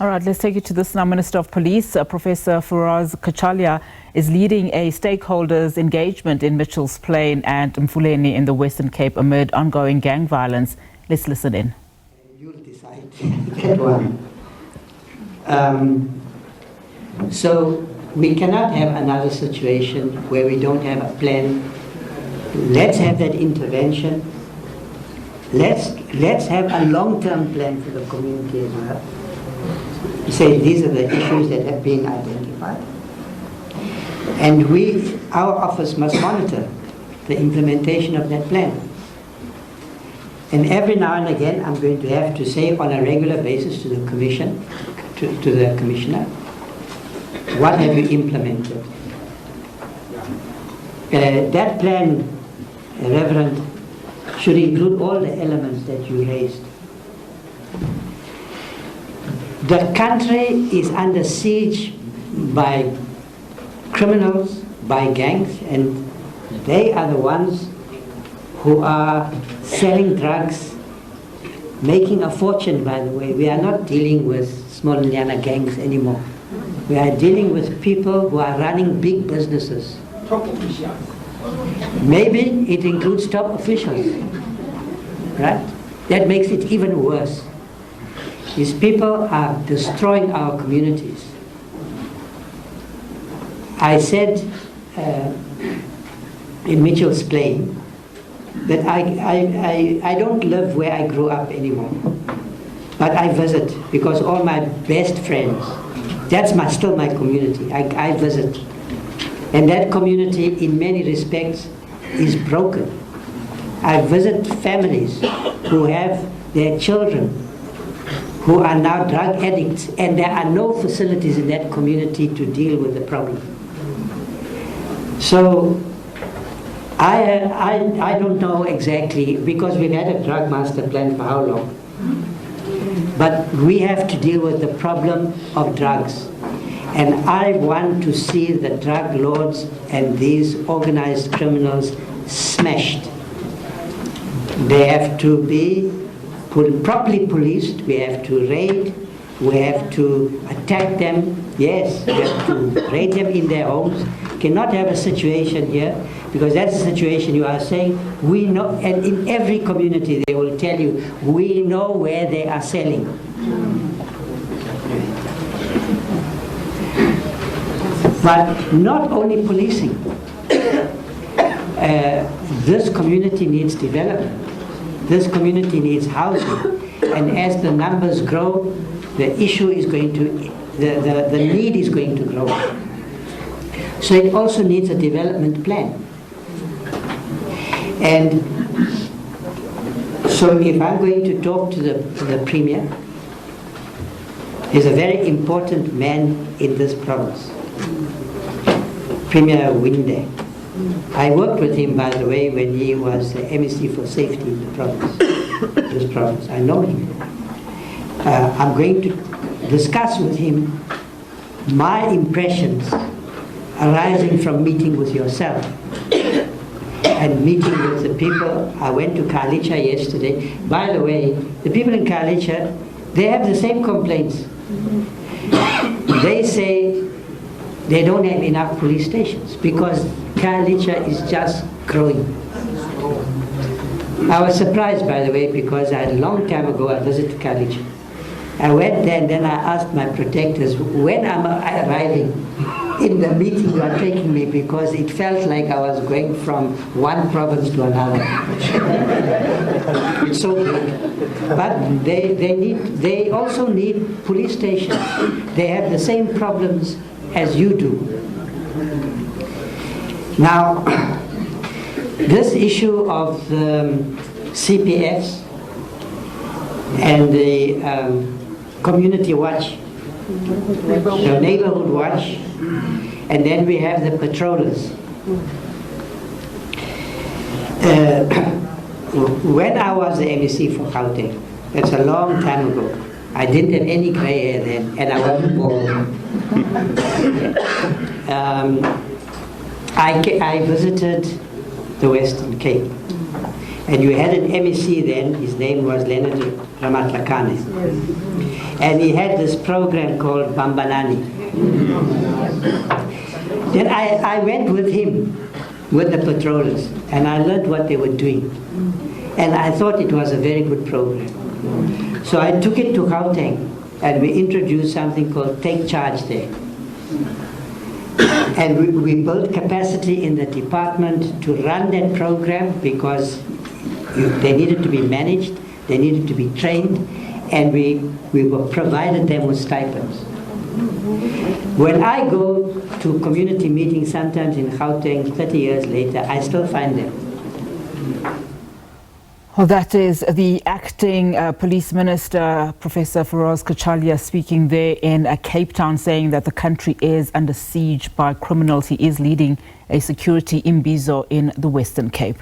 All right, let's take you to this now. Minister of Police, Professor Firoz Cachalia, is leading a stakeholders engagement in Mitchell's Plain and Mfuleni in the Western Cape amid ongoing gang violence. Let's listen in. You'll decide that one. So we cannot have another situation where we don't have a plan. Let's have that intervention. Let's have a long-term plan for the community as well. Say these are the issues that have been identified. And our office must monitor the implementation of that plan. And every now and again, I'm going to have to say on a regular basis to the commission, to the commissioner, what have you implemented? That plan, Reverend, should include all the elements that you raised. The country is under siege by criminals, by gangs, and they are the ones who are selling drugs, making a fortune, by the way. We are not dealing with small Nyana gangs anymore. We are dealing with people who are running big businesses. Top officials. Maybe it includes top officials, right? That makes it even worse. These people are destroying our communities. I said in Mitchell's Plain that I don't live where I grew up anymore, but I visit because all my best friends, that's still my community. I visit. And that community in many respects is broken. I visit families who have their children who are now drug addicts, and there are no facilities in that community to deal with the problem. So I don't know exactly, because we've had a drug master plan for how long, but we have to deal with the problem of drugs. And I want to see the drug lords and these organized criminals smashed. They have to be properly policed. We have to raid. We have to attack them. Yes, we have to raid them in their homes. Cannot have a situation here, because that's the situation you are saying. We know, and in every community they will tell you, we know where they are selling. But not only policing. This community needs development. This community needs housing. And as the numbers grow, the issue is going to, the need is going to grow. So it also needs a development plan. And so if I'm going to talk to the Premier, he's a very important man in this province. Premier Winde. I worked with him, by the way, when he was the MEC for safety in the province, this province. I know him. I'm going to discuss with him my impressions arising from meeting with yourself and meeting with the people. I went to Cachalia yesterday. By the way, the people in Cachalia, they have the same complaints. They say they don't have enough police stations because Cachalia is just growing. I was surprised, by the way, because a long time ago I visited Cachalia. I went there and then I asked my protectors, when am I arriving in the meeting you are taking me, because it felt like I was going from one province to another. It's so big. But they also need police stations. They have the same problems as you do. Now, this issue of the CPS and the community watch, the neighborhood watch, and then we have the patrollers. When I was the MEC for Gauteng, that's a long time ago, I didn't have any gray hair then, and I wasn't bald. I visited the Western Cape, And you had an MEC then, his name was Leonard Ramatlakane. And he had this program called Bambanani. Then I went with him, with the patrollers, and I learned what they were doing. And I thought it was a very good program. So I took it to Gauteng, and we introduced something called Take Charge there. And we built capacity in the department to run that program because they needed to be managed, they needed to be trained, and we were provided them with stipends. When I go to community meetings, sometimes in Gauteng, 30 years later, I still find them. Well, that is the acting police minister, Professor Firoz Cachalia, speaking there in Cape Town, saying that the country is under siege by criminals. He is leading a security imbizo in the Western Cape.